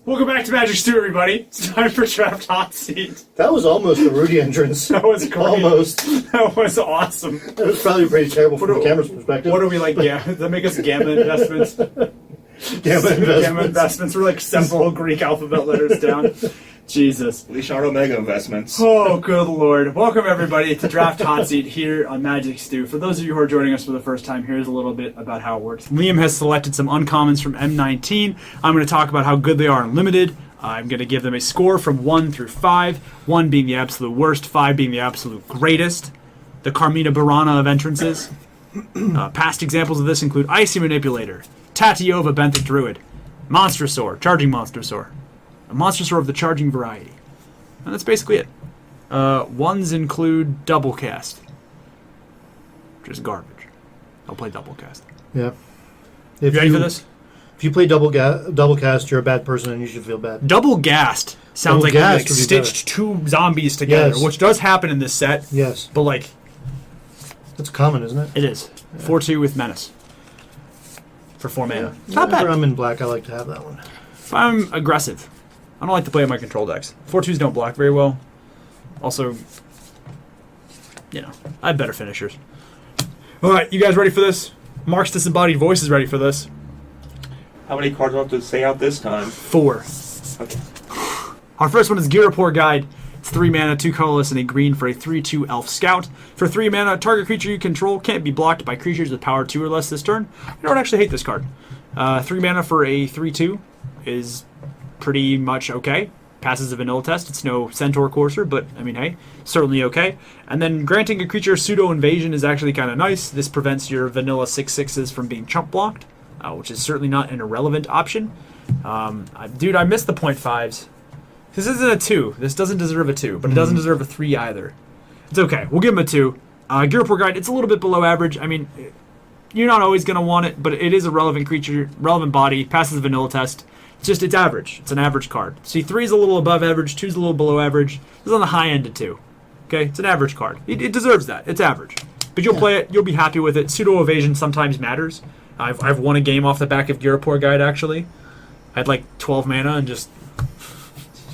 Welcome back to Magic Stew, everybody. It's time for Draft Hot Seat. That was almost a Rudy entrance. That was great. Almost. That was awesome. That was probably pretty terrible from the camera's perspective. What are we like? Yeah, that make us Gamma Investments. Gamma Investments. We're like several Greek alphabet letters down. Jesus. Leishard Omega Investments. Oh, good Lord. Welcome, everybody, to Draft Hot Seat here on Magic Stew. For those of you who are joining us for the first time, here's a little bit about how it works. Liam has selected some uncommons from M19. I'm going to talk about how good they are in Limited. I'm going to give them a score from 1 through 5, 1 being the absolute worst, 5 being the absolute greatest. The Carmina Burana of entrances. Past examples of this include Icy Manipulator, Tatiova Benthic Druid, Monstrosaur, Charging Monstrosaur, a Monstrosaur of the charging variety. And that's basically it. Ones include Double Cast. Just garbage. I'll play Double Cast. Yeah. You ready for this? If you play double cast, you're a bad person and you should feel bad. Double Gassed sounds like stitched two zombies together, Yes. which does happen in this set. Yes. But, like... That's common, isn't it? It is. Yeah. 4-2 with Menace. For 4 mana. Yeah. It's not bad. Whenever I'm in black, I like to have that one. If I'm aggressive, I don't like to play my control decks. 4-2s don't block very well. Also, you know, I have better finishers. Alright, you guys ready for this? Mark's Disembodied Voice is ready for this. How many cards do I have to say out this time? 4. Okay. Our first one is Girapor Guide. It's 3 mana, 2 colorless, and a green for a 3/2 Elf Scout. For 3 mana, target creature you control can't be blocked by creatures with power 2 or less this turn. I don't actually hate this card. 3 mana for a 3/2 is pretty much okay. Passes the vanilla test. It's no Centaur Courser, but, I mean, hey, certainly okay. And then granting a creature pseudo-invasion is actually kind of nice. This prevents your vanilla 6/6s from being chump blocked, which is certainly not an irrelevant option. Dude, I missed the 0.5s. This isn't a 2. This doesn't deserve a 2, but it doesn't deserve a 3 either. It's okay. We'll give him a 2. Girapor Guide, it's a little bit below average. I mean, you're not always going to want it, but it is a relevant creature, relevant body, passes the vanilla test. It's average. It's an average card. See, 3 is a little above average, 2 is a little below average. This is on the high end of 2. Okay? It's an average card. It deserves that. It's average. But you'll play it. You'll be happy with it. Pseudo-evasion sometimes matters. I've won a game off the back of Girapor Guide, actually. I had like 12 mana and just...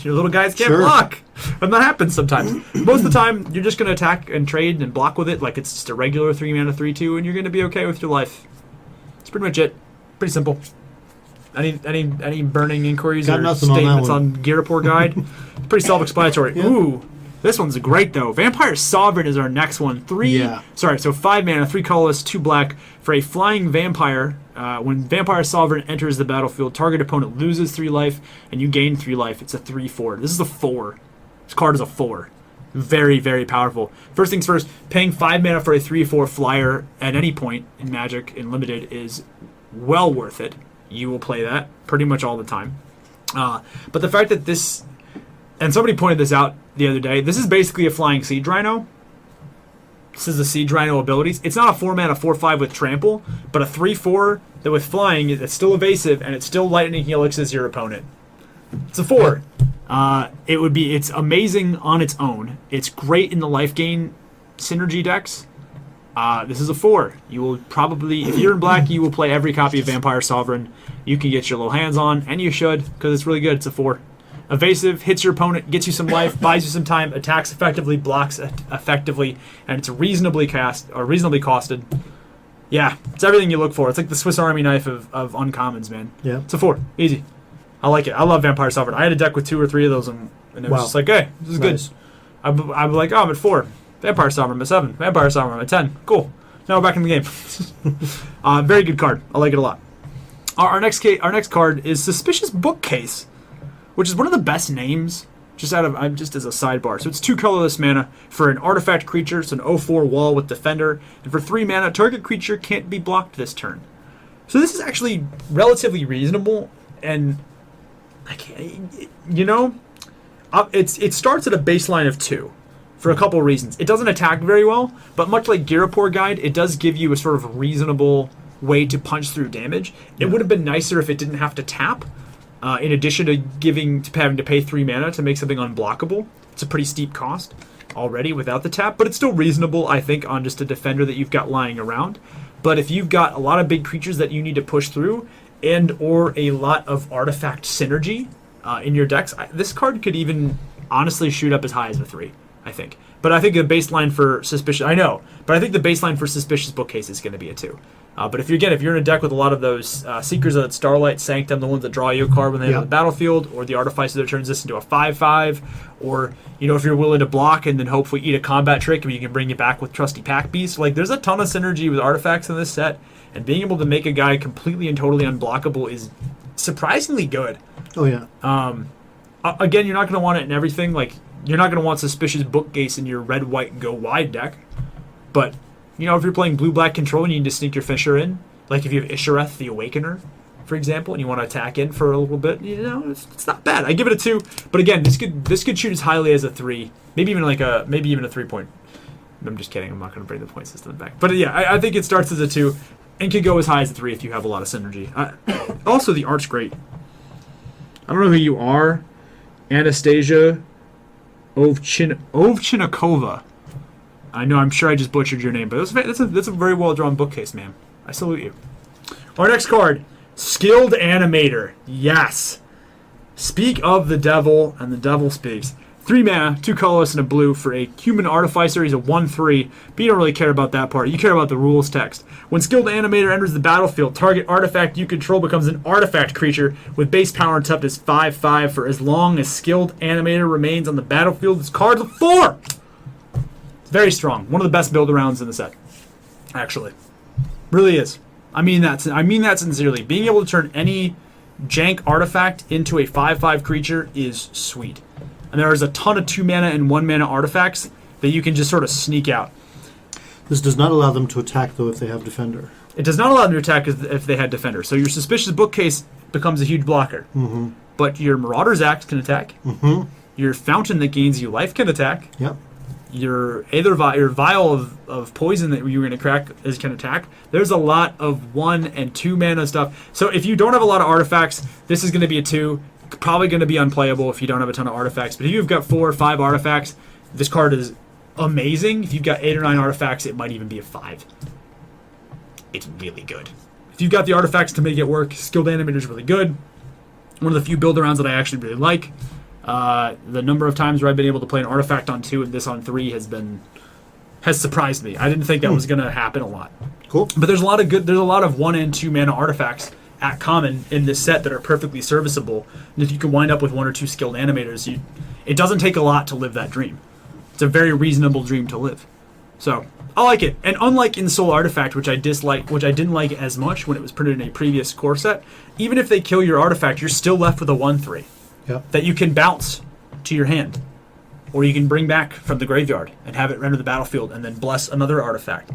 Your little guys can't block. And that happens sometimes. Most of the time, you're just going to attack and trade and block with it like it's just a regular 3 mana 3/2, and you're going to be okay with your life. That's pretty much it. Pretty simple. Any burning inquiries or statements on Girapor Guide? Pretty self-explanatory. Yeah. Ooh, this one's great though. Vampire Sovereign is our next one. 5 mana, 3 colorless, 2 black for a flying vampire. When Vampire Sovereign enters the battlefield, target opponent loses 3 life, and you gain 3 life. It's a 3/4. This is a 4. This card is a 4. Very, very powerful. First things first, paying 5 mana for a 3/4 flyer at any point in Magic in Limited is well worth it. You will play that pretty much all the time. But the fact that this... And somebody pointed this out the other day. This is basically a flying Siege Rhino. This is the Siege Rhino abilities. It's not a 4 mana 4/5 with trample, but a 3/4 that with flying, it's still evasive and it still lightning helixes your opponent. It's a 4. It's amazing on its own. It's great in the life gain synergy decks. This is a 4. You will probably, if you're in black, you will play every copy of Vampire Sovereign you can get your little hands on, and you should, because it's really good. It's a 4. Evasive, hits your opponent, gets you some life, buys you some time, attacks effectively, blocks effectively, and it's reasonably costed. Yeah, it's everything you look for. It's like the Swiss Army knife of uncommons, man. Yeah. It's a 4. Easy. I like it. I love Vampire Sovereign. I had a deck with 2 or 3 of those, and it was just like, hey, this is good. I'm like, oh, I'm at 4. Vampire Sovereign, I'm at 7. Vampire Sovereign, I'm at 10. Cool. Now we're back in the game. Very good card. I like it a lot. Our next card is Suspicious Bookcase, which is one of the best names, just as a sidebar. So it's 2 colorless mana for an artifact creature. It's an 0/4 wall with Defender. And for 3 mana, target creature can't be blocked this turn. So this is actually relatively reasonable. And, it starts at a baseline of 2. For a couple reasons. It doesn't attack very well, but much like Girapor Guide, it does give you a sort of reasonable way to punch through damage. It would have been nicer if it didn't have to tap, in addition to having to pay 3 mana to make something unblockable. It's a pretty steep cost already without the tap, but it's still reasonable, I think, on just a Defender that you've got lying around. But if you've got a lot of big creatures that you need to push through, and or a lot of artifact synergy, in your decks. This card could even honestly shoot up as high as a 3, I think. But I think the baseline for Suspicious... I know, but I think the baseline for Suspicious Bookcase is going to be a 2. But if you're in a deck with a lot of those Seekers of Starlight, Sanctum, the ones that draw you a card when they enter the battlefield, or the Artificer that turns this into a 5/5, or if you're willing to block and then hopefully eat a combat trick and you can bring it back with Trusty Pack Beast, like there's a ton of synergy with artifacts in this set, and being able to make a guy completely and totally unblockable is surprisingly good. Oh yeah. Again, you're not going to want it in everything. Like you're not going to want Suspicious Bookcase in your red white go wide deck, but if you're playing blue-black control and you need to sneak your Fisher in, like if you have Ishareth the Awakener, for example, and you want to attack in for a little bit, it's not bad. I give it a 2, but again, this could shoot as highly as a 3, maybe even a 3 point. I'm just kidding. I'm not going to bring the point system back. But yeah, I think it starts as a 2 and can go as high as a 3 if you have a lot of synergy. Also, the art's great. I don't know who you are, Anastasia Ovchinnikova. I know, I'm sure I just butchered your name, but that's a very well-drawn bookcase, man. I salute you. Our next card, Skilled Animator. Yes. Speak of the devil, and the devil speaks. 3 mana, 2 colorless, and a blue for a human artificer. He's a 1/3, but you don't really care about that part. You care about the rules text. When Skilled Animator enters the battlefield, target artifact you control becomes an artifact creature with base power and toughness 5/5 for as long as Skilled Animator remains on the battlefield. This card's a 4! Very strong. One of the best build-arounds in the set, actually. Really is. I mean that sincerely. Being able to turn any jank artifact into a 5/5 creature is sweet. And there is a ton of 2 mana and 1 mana artifacts that you can just sort of sneak out. This does not allow them to attack, though, if they have Defender. It does not allow them to attack if they had Defender. So your Suspicious Bookcase becomes a huge blocker. Mm-hmm. But your Marauder's Act can attack. Mm-hmm. Your Fountain that gains you life can attack. Yep. Your vial of poison that you're going to crack can attack. There's a lot of 1 and 2 mana stuff. So if you don't have a lot of artifacts, this is going to be a 2. Probably going to be unplayable if you don't have a ton of artifacts. But if you've got 4 or 5 artifacts, this card is amazing. If you've got 8 or 9 artifacts, it might even be a 5. It's really good. If you've got the artifacts to make it work, Skilled Animator is really good. One of the few build-arounds that I actually really like. The number of times where I've been able to play an artifact on 2 and this on 3 has surprised me. I didn't think that was going to happen a lot. Cool. But there's a lot of 1 and 2 mana artifacts at common in this set that are perfectly serviceable. And if you can wind up with 1 or 2 Skilled Animators, it doesn't take a lot to live that dream. It's a very reasonable dream to live. So I like it. And unlike in Soul Artifact, which I didn't like as much when it was printed in a previous core set, even if they kill your artifact, you're still left with a 1/3 that you can bounce to your hand, or you can bring back from the graveyard and have it enter the battlefield and then bless another artifact.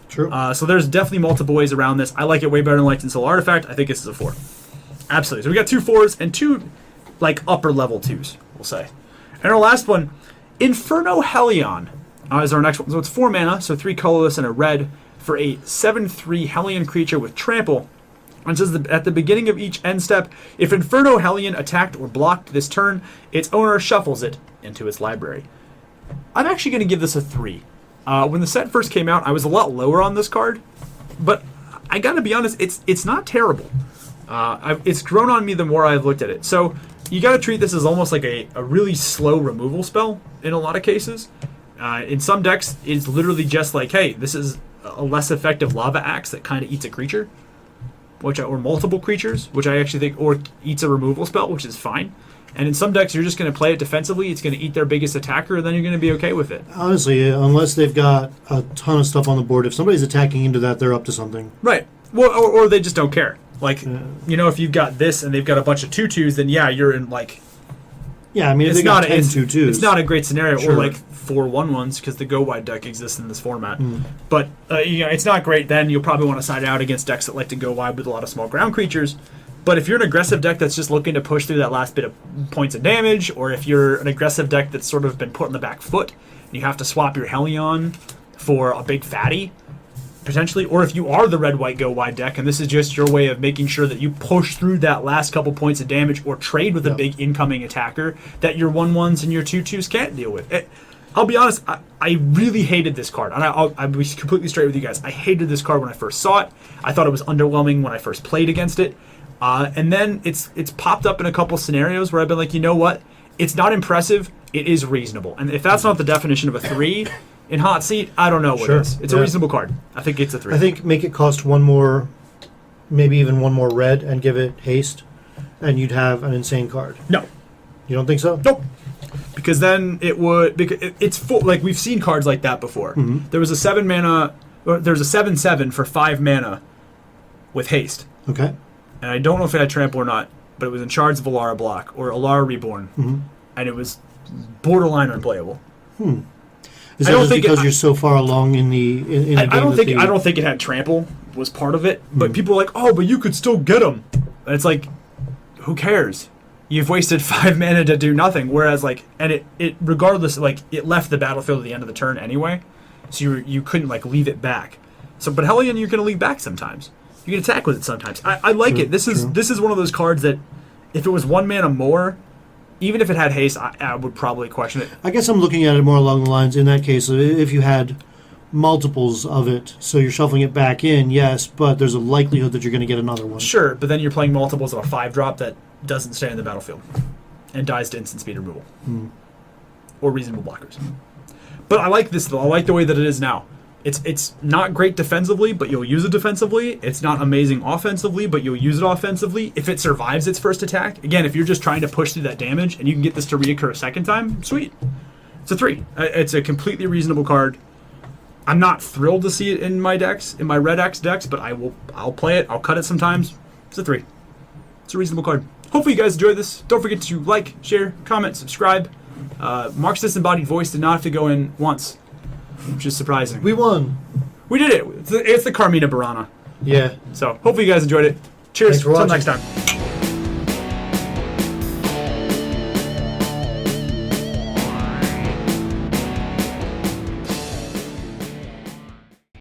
True. So there's definitely multiple ways around this. I like it way better than Light and Soul Artifact. I think this is a 4. Absolutely. So we got 2 4s and 2 upper level 2s, we'll say. And our last one, Inferno Hellion, is our next one. So it's 4 mana, so 3 colorless and a red for a 7/3 Hellion creature with trample. And it says that at the beginning of each end step, if Inferno Hellion attacked or blocked this turn, its owner shuffles it into its library. I'm actually going to give this a 3. When the set first came out, I was a lot lower on this card, but I gotta be honest, it's not terrible. It's grown on me the more I've looked at it. So you gotta treat this as almost like a really slow removal spell in a lot of cases. In some decks, it's literally just like, hey, this is a less effective Lava Axe that kind of eats a creature, or multiple creatures, which I actually think, or eats a removal spell, which is fine. And in some decks, you're just going to play it defensively. It's going to eat their biggest attacker, and then you're going to be okay with it. Honestly, unless they've got a ton of stuff on the board, if somebody's attacking into that, they're up to something. Right. Well, or they just don't care. If you've got this and they've got a bunch of 2/2s, then yeah, you're in Yeah, I mean, if they got 10 2/2s. It's not a great scenario, Sure. or 4 1/1s, because the Go Wide deck exists in this format. But it's not great. Then you'll probably want to side out against decks that like to go wide with a lot of small ground creatures. But if you're an aggressive deck that's just looking to push through that last bit of points of damage, or if you're an aggressive deck that's sort of been put on the back foot, and you have to swap your Hellion for a big fatty, potentially, or if you are the red-white go-wide deck, and this is just your way of making sure that you push through that last couple points of damage or trade with a big incoming attacker that your 1/1s and your 2/2s can't deal with. I'll be honest, I really hated this card. And I'll be completely straight with you guys. I hated this card when I first saw it. I thought it was underwhelming when I first played against it. And then it's popped up in a couple scenarios where I've been like, you know what? It's not impressive. It is reasonable. And if that's not the definition of a 3 in Hotseat, I don't know what Sure. is. It's a reasonable card. I think it's a 3. I think make it cost one more, maybe even one more red, and give it haste, and you'd have an insane card. No. You don't think so? Nope. Because then it would. Because it's full. Like we've seen cards like that before. Mm-hmm. There was a 7 mana. Or there's a 7/7 for 5 mana with haste. Okay. And I don't know if it had trample or not, but it was in Shards of Alara block or Alara Reborn, Mm-hmm. and it was borderline unplayable. Is I that don't just think because it- you're so far along in the game? I don't that think I don't think it had trample was part of it, but people are like, oh, but you could still get them. And it's like, who cares? You've wasted 5 mana to do nothing. Whereas like, and it regardless, like it left the battlefield at the end of the turn anyway, so you couldn't like leave it back. So, but Hellion, you're gonna leave back sometimes. You can attack with it sometimes. I like True, it. This is one of those cards that, if it was 1 mana more, even if it had haste, I would probably question it. I guess I'm looking at it more along the lines, in that case, of if you had multiples of it, so you're shuffling it back in, yes, but there's a likelihood that you're going to get another one. Sure, but then you're playing multiples of a 5-drop that doesn't stay in the battlefield and dies to instant speed removal or reasonable blockers. But I like this though. I like the way that it is now. It's not great defensively, but you'll use it defensively. It's not amazing offensively, but you'll use it offensively. If it survives its first attack, again, if you're just trying to push through that damage and you can get this to reoccur a second time, sweet. It's a 3. It's a completely reasonable card. I'm not thrilled to see it in my decks, in my Red X decks, but I'll play it. I'll cut it sometimes. It's a 3. It's a reasonable card. Hopefully you guys enjoyed this. Don't forget to like, share, comment, subscribe. Mark's disembodied voice did not have to go in once, which is surprising. We won. We did it. It's the Carmina Burana. Yeah. So hopefully you guys enjoyed it. Cheers. Thanks for Until watching. next time.